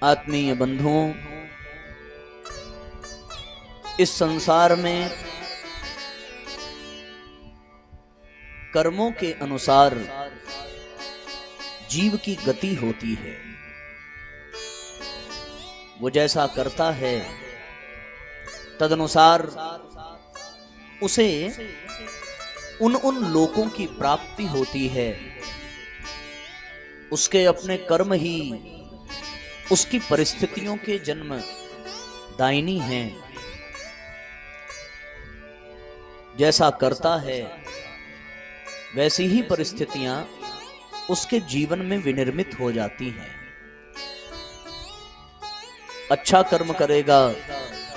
आत्मीय बंधुओं, इस संसार में कर्मों के अनुसार जीव की गति होती है। वो जैसा करता है तदनुसार उसे उन लोकों की प्राप्ति होती है। उसके अपने कर्म ही उसकी परिस्थितियों के जन्म दायिनी हैं। जैसा करता है वैसी ही परिस्थितियां उसके जीवन में विनिर्मित हो जाती हैं। अच्छा कर्म करेगा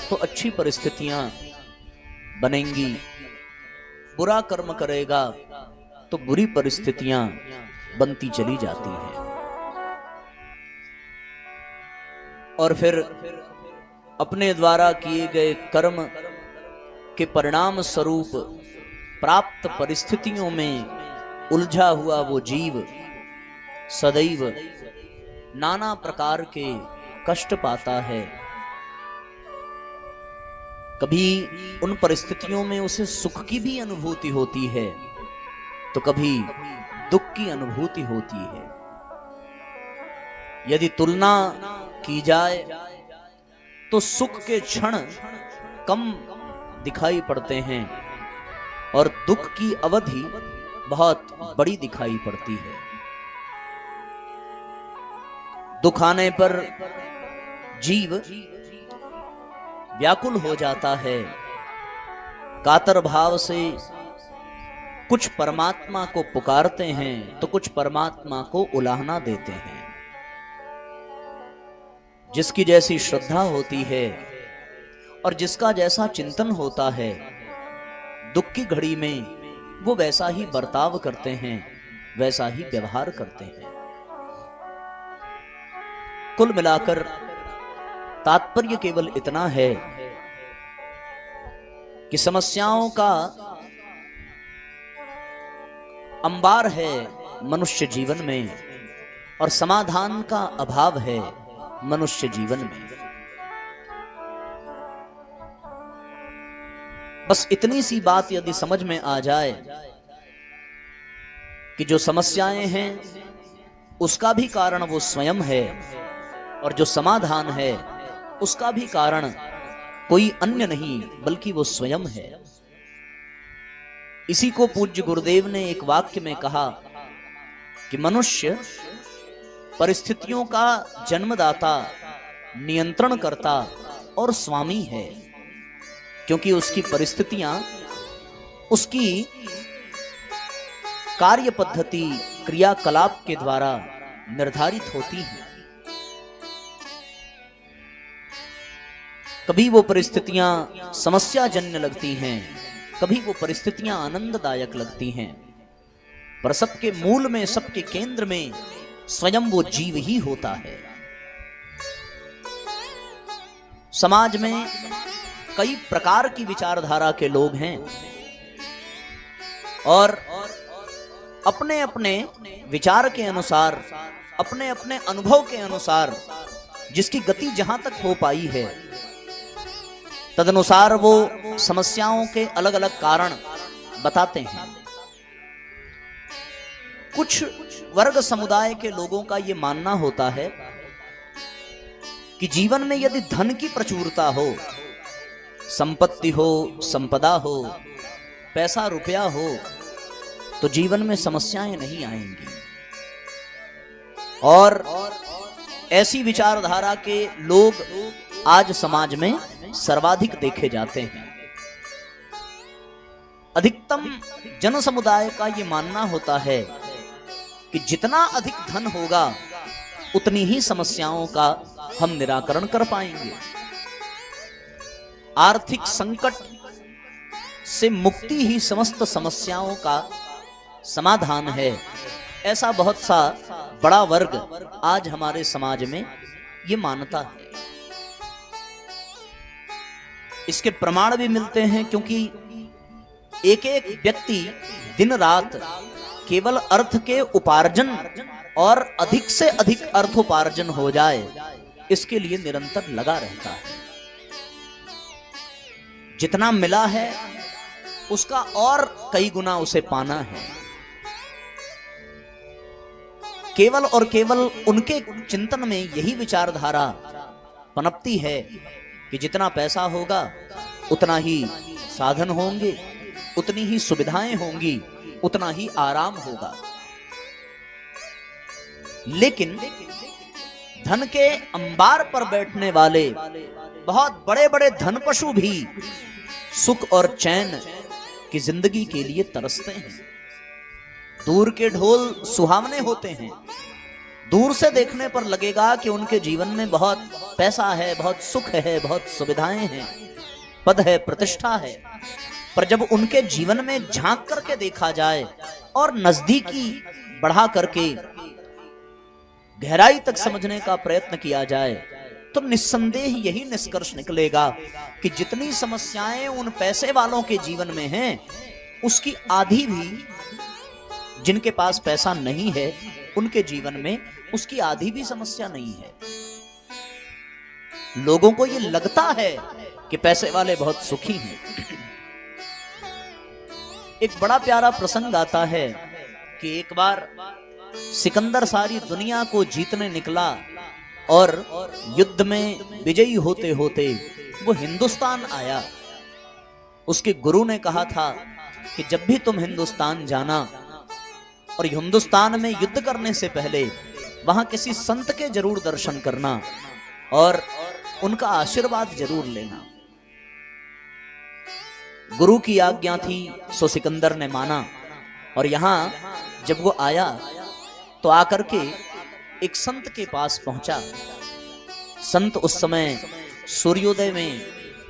तो अच्छी परिस्थितियां बनेंगी, बुरा कर्म करेगा तो बुरी परिस्थितियां बनती चली जाती हैं। और फिर अपने द्वारा किए गए कर्म के परिणाम स्वरूप प्राप्त परिस्थितियों में उलझा हुआ वो जीव सदैव नाना प्रकार के कष्ट पाता है। कभी उन परिस्थितियों में उसे सुख की भी अनुभूति होती है तो कभी दुख की अनुभूति होती है। यदि तुलना की जाए तो सुख के क्षण कम दिखाई पड़ते हैं और दुख की अवधि बहुत बड़ी दिखाई पड़ती है। दुख आने पर जीव व्याकुल हो जाता है, कातर भाव से कुछ परमात्मा को पुकारते हैं तो कुछ परमात्मा को उलाहना देते हैं। जिसकी जैसी श्रद्धा होती है और जिसका जैसा चिंतन होता है, दुख की घड़ी में वो वैसा ही बर्ताव करते हैं, वैसा ही व्यवहार करते हैं। कुल मिलाकर तात्पर्य केवल इतना है कि समस्याओं का अंबार है मनुष्य जीवन में और समाधान का अभाव है मनुष्य जीवन में। बस इतनी सी बात यदि समझ में आ जाए कि जो समस्याएं हैं उसका भी कारण वो स्वयं है और जो समाधान है उसका भी कारण कोई अन्य नहीं बल्कि वो स्वयं है। इसी को पूज्य गुरुदेव ने एक वाक्य में कहा कि मनुष्य परिस्थितियों का जन्मदाता, नियंत्रण करता और स्वामी है, क्योंकि उसकी परिस्थितियां उसकी कार्य पद्धति, क्रियाकलाप के द्वारा निर्धारित होती हैं। कभी वो परिस्थितियां समस्याजन्य लगती हैं, कभी वो परिस्थितियां आनंददायक लगती हैं, पर सबके मूल में, सबके केंद्र में स्वयं वो जीव ही होता है। समाज में कई प्रकार की विचारधारा के लोग हैं और अपने अपने विचार के अनुसार, अपने अपने अनुभव के अनुसार जिसकी गति जहां तक हो पाई है तदनुसार वो समस्याओं के अलग अलग कारण बताते हैं। कुछ वर्ग समुदाय के लोगों का ये मानना होता है कि जीवन में यदि धन की प्रचुरता हो, संपत्ति हो, संपदा हो, पैसा रुपया हो तो जीवन में समस्याएं नहीं आएंगी। और ऐसी विचारधारा के लोग आज समाज में सर्वाधिक देखे जाते हैं। अधिकतम जन समुदाय का ये मानना होता है कि जितना अधिक धन होगा उतनी ही समस्याओं का हम निराकरण कर पाएंगे। आर्थिक संकट से मुक्ति ही समस्त समस्याओं का समाधान है। ऐसा बहुत सा बड़ा वर्ग आज हमारे समाज में ये मानता है। इसके प्रमाण भी मिलते हैं, क्योंकि एक एक व्यक्ति दिन रात केवल अर्थ के उपार्जन और अधिक से अधिक अर्थोपार्जन हो जाए, इसके लिए निरंतर लगा रहता है। जितना मिला है उसका और कई गुना उसे पाना है। केवल और केवल उनके चिंतन में यही विचारधारा पनपती है कि जितना पैसा होगा उतना ही साधन होंगे, उतनी ही सुविधाएं होंगी, उतना ही आराम होगा। लेकिन धन के अंबार पर बैठने वाले बहुत बड़े बड़े धन पशु भी सुख और चैन की जिंदगी के लिए तरसते हैं। दूर के ढोल सुहावने होते हैं, दूर से देखने पर लगेगा कि उनके जीवन में बहुत पैसा है, बहुत सुख है, बहुत सुविधाएं हैं, पद है, प्रतिष्ठा है। पर जब उनके जीवन में झांक करके देखा जाए और नजदीकी बढ़ा करके गहराई तक समझने का प्रयत्न किया जाए तो निस्संदेह यही निष्कर्ष निकलेगा कि जितनी समस्याएं उन पैसे वालों के जीवन में हैं, उसकी आधी भी जिनके पास पैसा नहीं है उनके जीवन में उसकी आधी भी समस्या नहीं है। लोगों को यह लगता है कि पैसे वाले बहुत सुखी हैं। एक बड़ा प्यारा प्रसंग आता है कि एक बार सिकंदर सारी दुनिया को जीतने निकला और युद्ध में विजयी होते होते वो हिंदुस्तान आया। उसके गुरु ने कहा था कि जब भी तुम हिंदुस्तान जाना और हिंदुस्तान में युद्ध करने से पहले वहां किसी संत के जरूर दर्शन करना और उनका आशीर्वाद जरूर लेना। गुरु की आज्ञा थी सो सिकंदर ने माना और यहां जब वो आया तो आकर के एक संत के पास पहुंचा। संत उस समय सूर्योदय में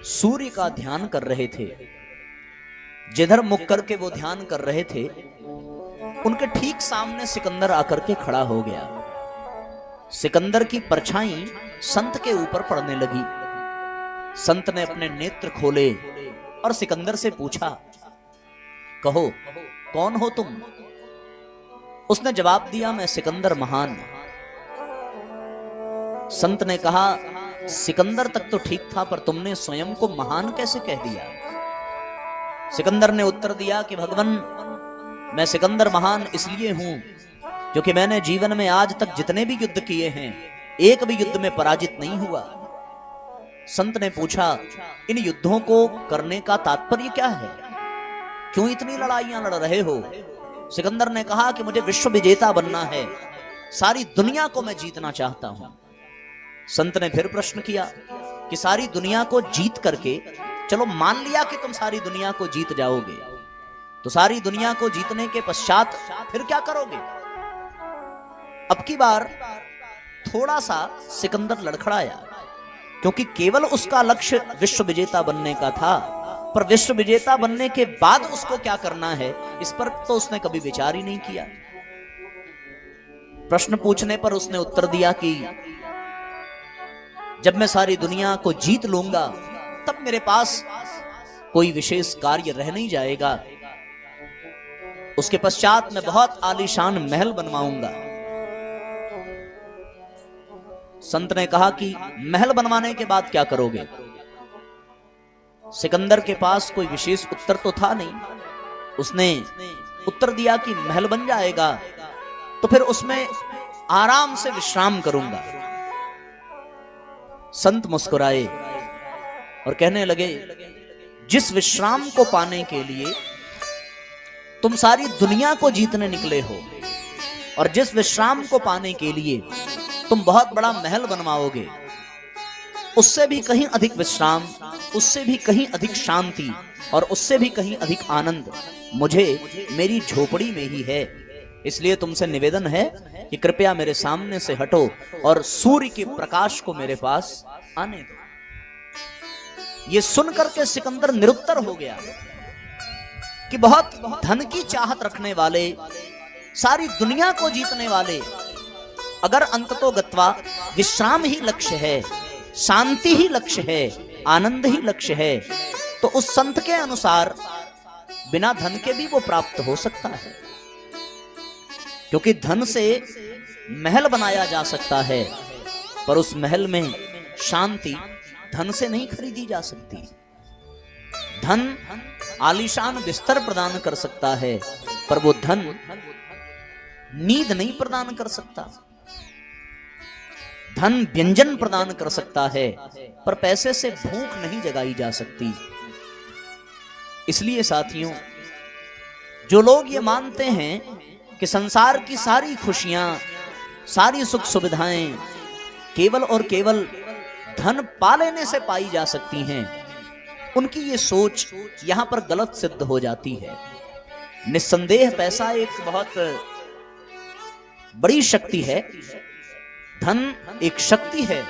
सूर्य का ध्यान कर रहे थे। जिधर मुख करके वो ध्यान कर रहे थे उनके ठीक सामने सिकंदर आकर के खड़ा हो गया। सिकंदर की परछाई संत के ऊपर पड़ने लगी। संत ने अपने नेत्र खोले और सिकंदर से पूछा, कहो कौन हो तुम? उसने जवाब दिया, मैं सिकंदर महान। संत ने कहा, सिकंदर तक तो ठीक था पर तुमने स्वयं को महान कैसे कह दिया? सिकंदर ने उत्तर दिया कि भगवान, मैं सिकंदर महान इसलिए हूं क्योंकि मैंने जीवन में आज तक जितने भी युद्ध किए हैं एक भी युद्ध में पराजित नहीं हुआ। संत ने पूछा, इन युद्धों को करने का तात्पर्य क्या है? क्यों इतनी लड़ाइयां लड़ रहे हो? सिकंदर ने कहा कि मुझे विश्व विजेता बनना है, सारी दुनिया को मैं जीतना चाहता हूं। संत ने फिर प्रश्न किया कि सारी दुनिया को जीत करके, चलो मान लिया कि तुम सारी दुनिया को जीत जाओगे, तो सारी दुनिया को जीतने के पश्चात फिर क्या करोगे? अब की बार थोड़ा सा सिकंदर लड़खड़ाया क्योंकि केवल उसका लक्ष्य विश्व विजेता बनने का था, पर विश्व विजेता बनने के बाद उसको क्या करना है इस पर तो उसने कभी विचार ही नहीं किया। प्रश्न पूछने पर उसने उत्तर दिया कि जब मैं सारी दुनिया को जीत लूंगा तब मेरे पास कोई विशेष कार्य रह नहीं जाएगा, उसके पश्चात मैं बहुत आलीशान महल बनवाऊंगा। संत ने कहा कि महल बनवाने के बाद क्या करोगे? सिकंदर के पास कोई विशेष उत्तर तो था नहीं। उसने उत्तर दिया कि महल बन जाएगा तो फिर उसमें आराम से विश्राम करूंगा। संत मुस्कुराए और कहने लगे, जिस विश्राम को पाने के लिए तुम सारी दुनिया को जीतने निकले हो और जिस विश्राम को पाने के लिए तुम बहुत बड़ा महल बनवाओगे, उससे भी कहीं अधिक विश्राम, उससे भी कहीं अधिक शांति और उससे भी कहीं अधिक आनंद मुझे मेरी झोपड़ी में ही है। इसलिए तुमसे निवेदन है कि कृपया मेरे सामने से हटो और सूर्य के प्रकाश को मेरे पास आने दो। ये सुनकर के सिकंदर निरुत्तर हो गया कि बहुत धन की चाहत रखने वाले, सारी दुनिया को जीतने वाले, अगर अंततो गत्वा विश्राम ही लक्ष्य है, शांति ही लक्ष्य है, आनंद ही लक्ष्य है, तो उस संत के अनुसार बिना धन के भी वो प्राप्त हो सकता है। क्योंकि धन से महल बनाया जा सकता है पर उस महल में शांति धन से नहीं खरीदी जा सकती। धन आलीशान बिस्तर प्रदान कर सकता है, पर वो धन नींद नहीं प्रदान कर सकता। धन व्यंजन प्रदान कर सकता है, पर पैसे से भूख नहीं जगाई जा सकती। इसलिए साथियों, जो लोग ये मानते हैं कि संसार की सारी खुशियां, सारी सुख सुविधाएं केवल और केवल धन पा लेने से पाई जा सकती हैं, उनकी ये सोच यहां पर गलत सिद्ध हो जाती है। निस्संदेह पैसा एक बहुत बड़ी शक्ति है। धन एक शक्ति है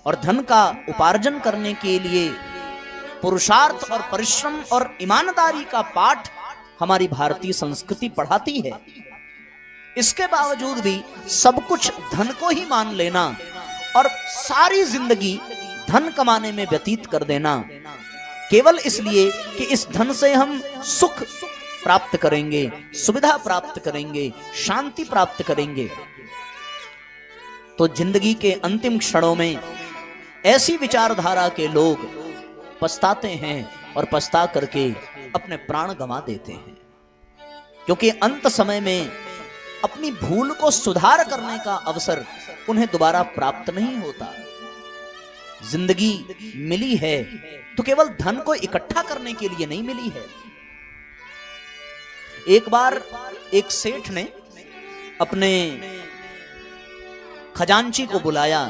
और धन का उपार्जन करने के लिए पुरुषार्थ और परिश्रम और ईमानदारी का पाठ हमारी भारतीय संस्कृति पढ़ाती है। इसके बावजूद भी सब कुछ धन को ही मान लेना और सारी जिंदगी धन कमाने में व्यतीत कर देना, केवल इसलिए कि इस धन से हम सुख प्राप्त करेंगे, सुविधा प्राप्त करेंगे, शांति प्राप्त करेंगे, तो जिंदगी के अंतिम क्षणों में ऐसी विचारधारा के लोग पछताते हैं और पछता करके अपने प्राण गंवा देते हैं। क्योंकि अंत समय में अपनी भूल को सुधार करने का अवसर उन्हें दोबारा प्राप्त नहीं होता। जिंदगी मिली है तो केवल धन को इकट्ठा करने के लिए नहीं मिली है। एक बार एक सेठ ने अपने खजांची को बुलाया।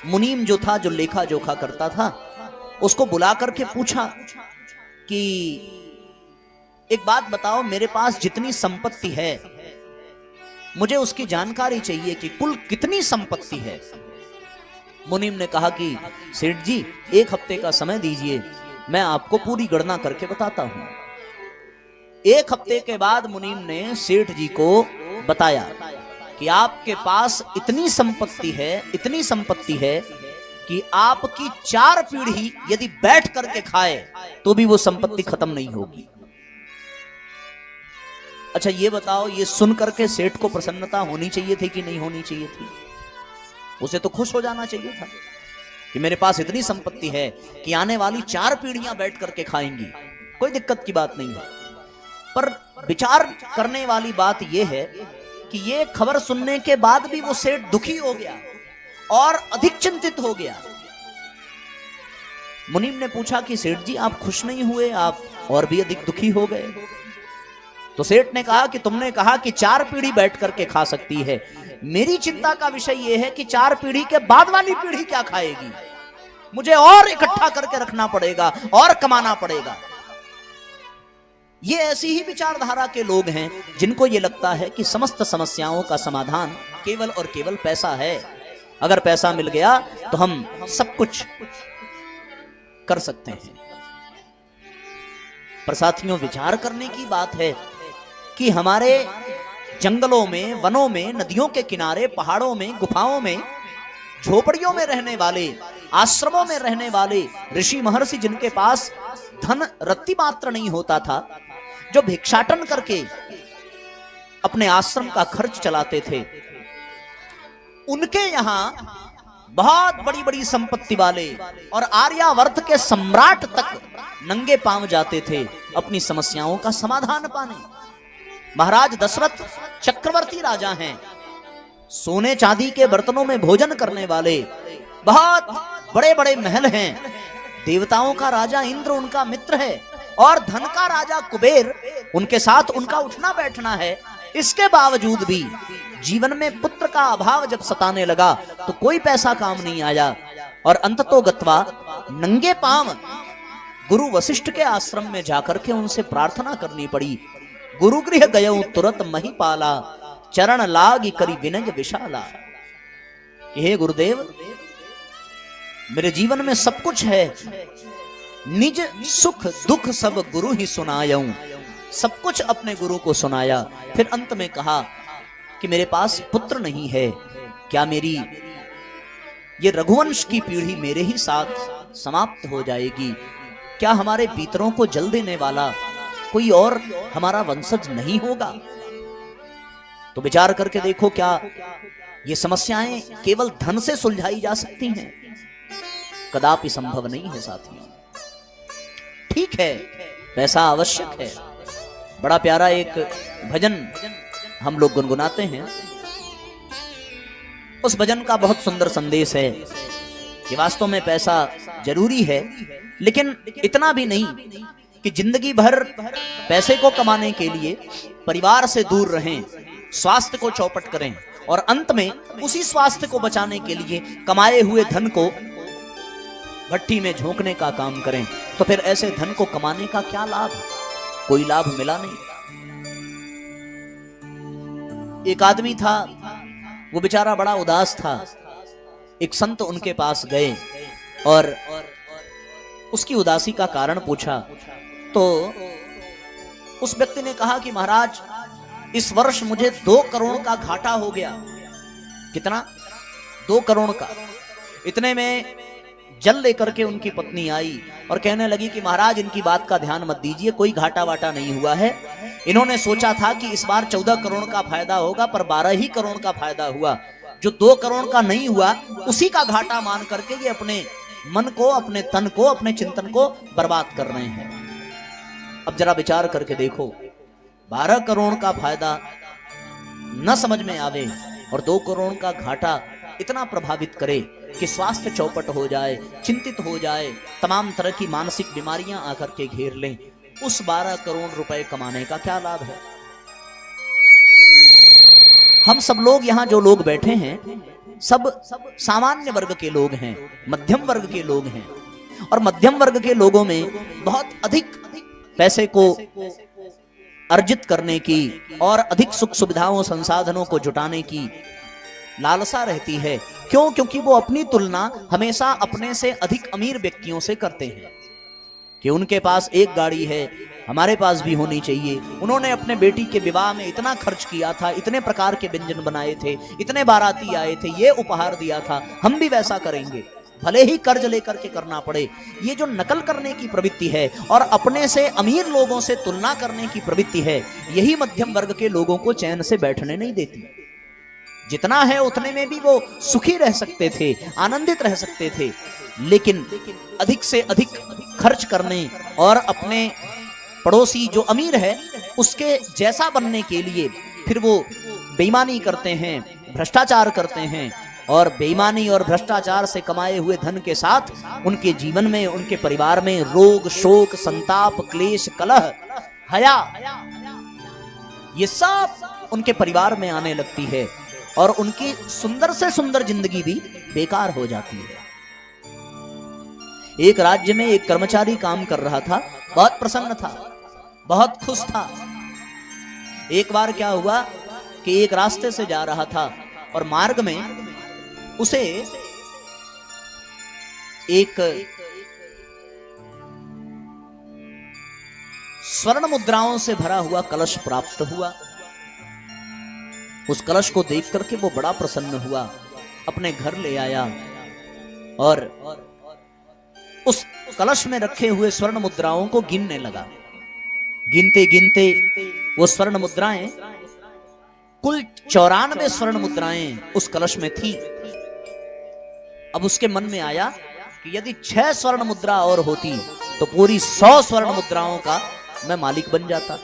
मुनीम जो था, जो लेखा जोखा करता था, उसको बुला करके पूछा कि एक बात बताओ, मेरे पास जितनी संपत्ति है मुझे उसकी जानकारी चाहिए कि कुल कितनी संपत्ति है। मुनीम ने कहा कि सेठ जी, एक हफ्ते का समय दीजिए, मैं आपको पूरी गणना करके बताता हूं। एक हफ्ते के बाद मुनीम ने सेठ जी को बताया कि आपके पास इतनी संपत्ति है, इतनी संपत्ति है कि आपकी 4 पीढ़ी यदि बैठ करके खाए तो भी वो संपत्ति खत्म नहीं होगी। अच्छा ये बताओ, ये सुन करके सेठ को प्रसन्नता होनी चाहिए थी कि नहीं होनी चाहिए थी? उसे तो खुश हो जाना चाहिए था कि मेरे पास इतनी संपत्ति है कि आने वाली 4 पीढ़ियां बैठ करके खाएंगी, कोई दिक्कत की बात नहीं है। पर विचार करने वाली बात यह है कि ये खबर सुनने के बाद भी वो सेठ दुखी हो गया और अधिक चिंतित हो गया। मुनीम ने पूछा कि सेठ जी, आप खुश नहीं हुए, आप और भी अधिक दुखी हो गए। तो सेठ ने कहा कि तुमने कहा कि 4 पीढ़ी बैठ करके खा सकती है, मेरी चिंता का विषय यह है कि 4 पीढ़ी के बाद वाली पीढ़ी क्या खाएगी। मुझे और इकट्ठा करके रखना पड़ेगा और कमाना पड़ेगा। ये ऐसी ही विचारधारा के लोग हैं जिनको ये लगता है कि समस्त समस्याओं का समाधान केवल और केवल पैसा है। अगर पैसा मिल गया तो हम सब कुछ कर सकते हैं। पर साथियों, विचार करने की बात है कि हमारे जंगलों में, वनों में, नदियों के किनारे, पहाड़ों में, गुफाओं में, झोपड़ियों में रहने वाले, आश्रमों में रहने वाले ऋषि महर्षि, जिनके पास धन रत्ती मात्र नहीं होता था, जो भिक्षाटन करके अपने आश्रम का खर्च चलाते थे, उनके यहां बहुत बड़ी बड़ी संपत्ति वाले और आर्यावर्त के सम्राट तक नंगे पांव जाते थे अपनी समस्याओं का समाधान पाने। महाराज दशरथ चक्रवर्ती राजा हैं, सोने चांदी के बर्तनों में भोजन करने वाले, बहुत बड़े बड़े महल हैं, देवताओं का राजा इंद्र उनका मित्र है और धन का राजा कुबेर उनके साथ उनका उठना बैठना है। इसके बावजूद भी जीवन में पुत्र का अभाव जब सताने लगा तो कोई पैसा काम नहीं आया और अंततो गत्वा नंगे पांव गुरु वशिष्ठ के आश्रम में जाकर के उनसे प्रार्थना करनी पड़ी। गुरु गृह गयो तुरंत महिपाला, चरण लागी करी विनय विशाला। हे गुरुदेव, मेरे जीवन में सब कुछ है, निज सुख दुख सब गुरु ही सुनायूं। सब कुछ अपने गुरु को सुनाया। फिर अंत में कहा कि मेरे पास पुत्र नहीं है, क्या मेरी ये रघुवंश की पीढ़ी मेरे ही साथ समाप्त हो जाएगी? क्या हमारे पितरों को जल देने वाला कोई और हमारा वंशज नहीं होगा? तो विचार करके देखो, क्या ये समस्याएं केवल धन से सुलझाई जा सकती हैं, कदापि संभव नहीं है साथियों। ठीक है, पैसा आवश्यक है। बड़ा प्यारा एक भजन हम लोग गुनगुनाते हैं। उस भजन का बहुत सुंदर संदेश है कि वास्तव में पैसा जरूरी है, लेकिन इतना भी नहीं कि जिंदगी भर पैसे को कमाने के लिए परिवार से दूर रहें, स्वास्थ्य को चौपट करें और अंत में उसी स्वास्थ्य को बचाने के लिए कमाए हुए धन को भट्टी में झोंकने का काम करें। तो फिर ऐसे धन को कमाने का क्या लाभ? कोई लाभ मिला नहीं। एक आदमी था, वो बेचारा बड़ा उदास था। एक संत उनके पास गए और उसकी उदासी का कारण पूछा। तो उस व्यक्ति ने कहा कि महाराज, इस वर्ष मुझे 2 करोड़ का घाटा हो गया। कितना? 2 करोड़ का। इतने में जल लेकर के उनकी पत्नी आई और कहने लगी कि महाराज, इनकी बात का ध्यान मत दीजिए, कोई घाटा वाटा नहीं हुआ है। इन्होंने सोचा था कि इस बार 14 करोड़ का फायदा होगा, पर 12 ही करोड़ का फायदा हुआ। जो 2 करोड़ का नहीं हुआ, उसी का घाटा मान करके ये अपने मन को, अपने तन को, अपने चिंतन को बर्बाद कर रहे हैं। अब जरा विचार करके देखो, 12 करोड़ का फायदा न समझ में आवे और 2 करोड़ का घाटा इतना प्रभावित करे कि स्वास्थ्य चौपट हो जाए, चिंतित हो जाए, तमाम तरह की मानसिक बीमारियां आकर के घेर लें। उस 12 करोड़ रुपए कमाने का क्या लाभ है? हम सब लोग यहाँ जो लोग बैठे हैं, सब सामान्य वर्ग के लोग हैं, मध्यम वर्ग के लोग हैं। और मध्यम वर्ग के लोगों में बहुत अधिक पैसे को अर्जित करने की और अधिक सुख सुविधाओं, संसाधनों को जुटाने की लालसा रहती है। क्यों? क्योंकि वो अपनी तुलना हमेशा अपने से अधिक अमीर व्यक्तियों से करते हैं कि उनके पास एक गाड़ी है, हमारे पास भी होनी चाहिए। उन्होंने अपने बेटी के विवाह में इतना खर्च किया था, इतने प्रकार के व्यंजन बनाए थे, इतने बाराती आए थे, ये उपहार दिया था, हम भी वैसा करेंगे, भले ही कर्ज लेकर के करना पड़े। ये जो नकल करने की प्रवृत्ति है और अपने से अमीर लोगों से तुलना करने की प्रवृत्ति है, यही मध्यम वर्ग के लोगों को चैन से बैठने नहीं देती। जितना है उतने में भी वो सुखी रह सकते थे, आनंदित रह सकते थे, लेकिन अधिक से अधिक खर्च करने और अपने पड़ोसी जो अमीर है उसके जैसा बनने के लिए फिर वो बेईमानी करते हैं, भ्रष्टाचार करते हैं। और बेईमानी और भ्रष्टाचार से कमाए हुए धन के साथ उनके जीवन में, उनके परिवार में रोग, शोक, संताप, क्लेश, कलह, हया, ये सब उनके परिवार में आने लगती है और उनकी सुंदर से सुंदर जिंदगी भी बेकार हो जाती है। एक राज्य में एक कर्मचारी काम कर रहा था, बहुत प्रसन्न था, बहुत खुश था। एक बार क्या हुआ कि एक रास्ते से जा रहा था और मार्ग में उसे एक स्वर्ण मुद्राओं से भरा हुआ कलश प्राप्त हुआ। उस कलश को देख करके वो बड़ा प्रसन्न हुआ, अपने घर ले आया और उस कलश में रखे हुए स्वर्ण मुद्राओं को गिनने लगा। गिनते गिनते वो स्वर्ण मुद्राएं, कुल 94 स्वर्ण मुद्राएं उस कलश में थी। अब उसके मन में आया कि यदि 6 स्वर्ण मुद्रा और होती तो पूरी 100 स्वर्ण मुद्राओं का मैं मालिक बन जाता।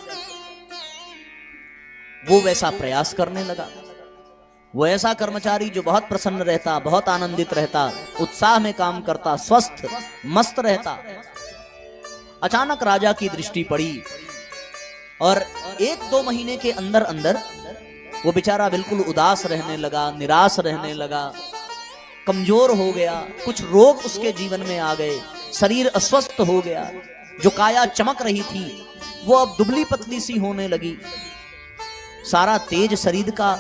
वो वैसा प्रयास करने लगा। वो ऐसा कर्मचारी जो बहुत प्रसन्न रहता, बहुत आनंदित रहता, उत्साह में काम करता, स्वस्थ मस्त रहता। अचानक राजा की दृष्टि पड़ी और 1-2 महीने के अंदर अंदर वो बेचारा बिल्कुल उदास रहने लगा, निराश रहने लगा, कमजोर हो गया, कुछ रोग उसके जीवन में आ गए, शरीर अस्वस्थ हो गया। जो काया चमक रही थी वो अब दुबली पतली सी होने लगी। सारा तेज शरीर का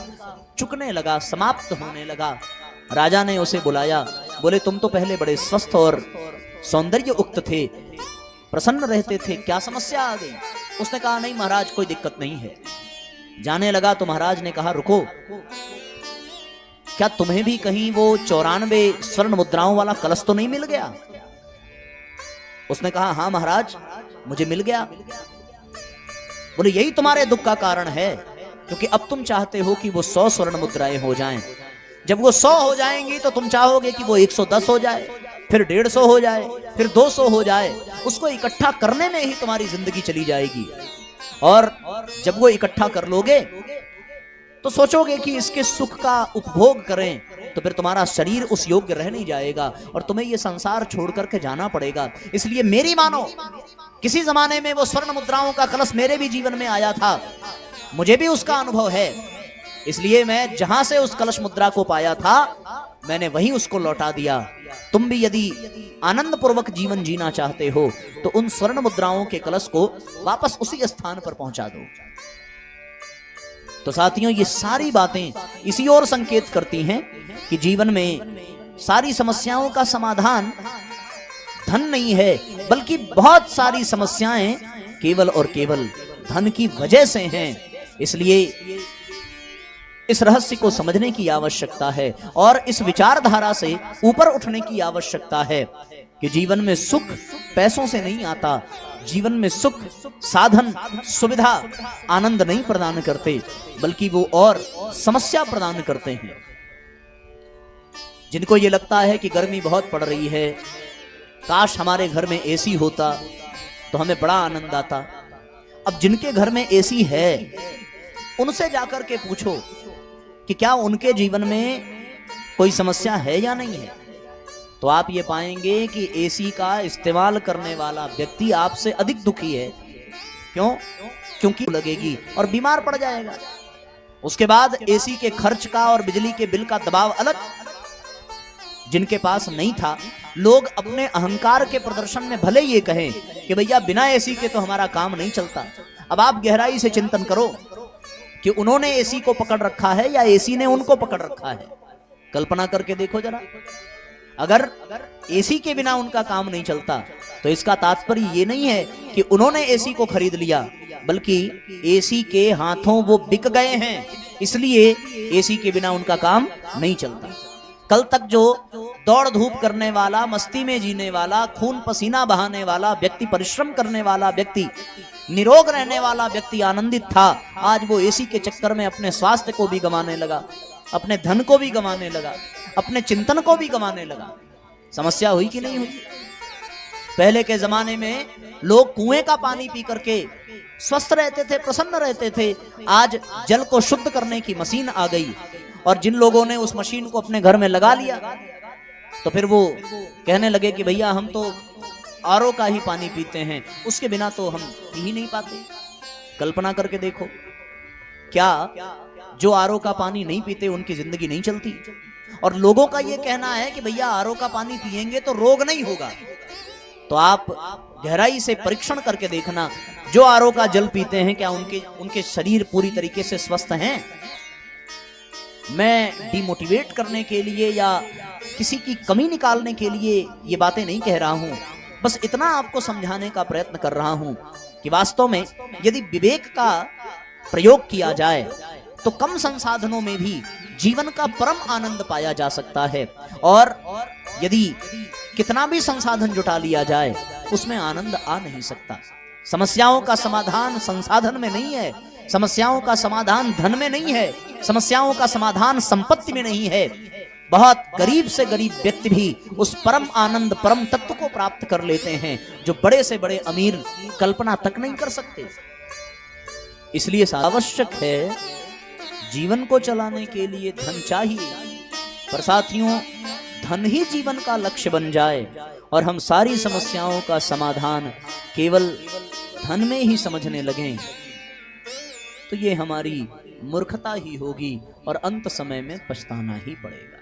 चुकने लगा, समाप्त होने लगा। राजा ने उसे बुलाया, बोले तुम तो पहले बड़े स्वस्थ और सौंदर्य उक्त थे, प्रसन्न रहते थे, क्या समस्या आ गई? उसने कहा नहीं महाराज, कोई दिक्कत नहीं है। जाने लगा तो महाराज ने कहा रुको, क्या तुम्हें भी कहीं वो 94 स्वर्ण मुद्राओं वाला कलश तो नहीं मिल गया? उसने कहा हाँ महाराज, मुझे मिल गया। बोले यही तुम्हारे दुख का कारण है, क्योंकि अब तुम चाहते हो कि वो 100 स्वर्ण मुद्राएं हो जाएं। जब वो 100 हो जाएंगी तो तुम चाहोगे कि वो 110 हो जाए, फिर 150 हो जाए, फिर 200 हो जाए। उसको इकट्ठा करने में ही तुम्हारी जिंदगी चली जाएगी। और जब वो इकट्ठा कर लोगे तो सोचोगे कि इसके सुख का उपभोग करें, तो फिर तुम्हारा शरीर उस योग्य रह नहीं जाएगा और तुम्हें ये संसार छोड़ करके जाना पड़ेगा। इसलिए मेरी मानो, किसी जमाने में वो स्वर्ण मुद्राओं का कलश मेरे भी जीवन में आया था, मुझे भी उसका अनुभव है। इसलिए मैं जहां से उस कलश मुद्रा को पाया था, मैंने वहीं उसको लौटा दिया। तुम भी यदि आनंद पूर्वक जीवन जीना चाहते हो तो उन स्वर्ण मुद्राओं के कलश को वापस उसी स्थान पर पहुंचा दो। तो साथियों, ये सारी बातें इसी ओर संकेत करती हैं कि जीवन में सारी समस्याओं का समाधान धन नहीं है, बल्कि बहुत सारी समस्याएं केवल और केवल धन की वजह से हैं। इसलिए इस रहस्य को समझने की आवश्यकता है और इस विचारधारा से ऊपर उठने की आवश्यकता है कि जीवन में सुख पैसों से नहीं आता। जीवन में सुख, साधन, सुविधा, आनंद नहीं प्रदान करते, बल्कि वो और समस्या प्रदान करते हैं। जिनको ये लगता है कि गर्मी बहुत पड़ रही है, काश हमारे घर में एसी होता तो हमें बड़ा आनंद आता। अब जिनके घर में एसी है, उनसे जाकर के पूछो कि क्या उनके जीवन में कोई समस्या है या नहीं है, तो आप ये पाएंगे कि एसी का इस्तेमाल करने वाला व्यक्ति आपसे अधिक दुखी है। क्यों? क्योंकि लगेगी और बीमार पड़ जाएगा। उसके बाद एसी के खर्च का और बिजली के बिल का दबाव अलग। जिनके पास नहीं था, लोग अपने अहंकार के प्रदर्शन में भले ये कहें कि भैया बिना एसी के तो हमारा काम नहीं चलता। अब आप गहराई से चिंतन करो कि उन्होंने एसी को पकड़ रखा है या एसी ने उनको पकड़ रखा है। कल्पना करके देखो जरा, अगर एसी के बिना उनका काम नहीं चलता तो इसका तात्पर्य ये नहीं है कि उन्होंने एसी को खरीद लिया, बल्कि एसी के हाथों वो बिक गए हैं, इसलिए एसी के बिना उनका काम नहीं चलता। कल तक जो दौड़ धूप करने वाला, मस्ती में जीने वाला, खून पसीना बहाने वाला व्यक्ति, परिश्रम करने वाला व्यक्ति, निरोग रहने वाला व्यक्ति आनंदित था, आज वो एसी के चक्कर में अपने स्वास्थ्य को भी गंवाने लगा, अपने धन को भी गंवाने लगा, अपने चिंतन को भी गंवाने लगा। समस्या हुई कि नहीं हुई? पहले के जमाने में लोग कुएं का पानी पी करके स्वस्थ रहते थे, प्रसन्न रहते थे। आज जल को शुद्ध करने की मशीन आ गई और जिन लोगों ने उस मशीन को अपने घर में लगा लिया तो फिर वो कहने लगे कि भैया हम तो आरओ का ही पानी पीते हैं, उसके बिना तो हम पी ही नहीं पाते। कल्पना करके देखो, क्या जो आरओ का पानी नहीं पीते उनकी जिंदगी नहीं चलती? और लोगों का ये कहना है कि भैया आरओ का पानी पिएंगे तो रोग नहीं होगा। तो आप गहराई से परीक्षण करके देखना, जो आरओ का जल पीते हैं क्या उनके शरीर पूरी तरीके से स्वस्थ हैं? मैं डिमोटिवेट करने के लिए या किसी की कमी निकालने के लिए ये बातें नहीं कह रहा हूं, बस इतना आपको समझाने का प्रयत्न कर रहा हूं कि वास्तव में यदि विवेक का प्रयोग किया जाए तो कम संसाधनों में भी जीवन का परम आनंद पाया जा सकता है। और यदि कितना भी संसाधन जुटा लिया जाए, उसमें आनंद आ नहीं सकता। समस्याओं का समाधान संसाधन में नहीं है, समस्याओं का समाधान धन में नहीं है, समस्याओं का समाधान संपत्ति में नहीं है। बहुत गरीब से गरीब व्यक्ति भी उस परम आनंद, परम तत्व को प्राप्त कर लेते हैं जो बड़े से बड़े अमीर कल्पना तक नहीं कर सकते। इसलिए आवश्यक है, जीवन को चलाने के लिए धन चाहिए, पर साथियों धन ही जीवन का लक्ष्य बन जाए और हम सारी समस्याओं का समाधान केवल धन में ही समझने लगें तो ये हमारी मूर्खता ही होगी और अंत समय में पछताना ही पड़ेगा।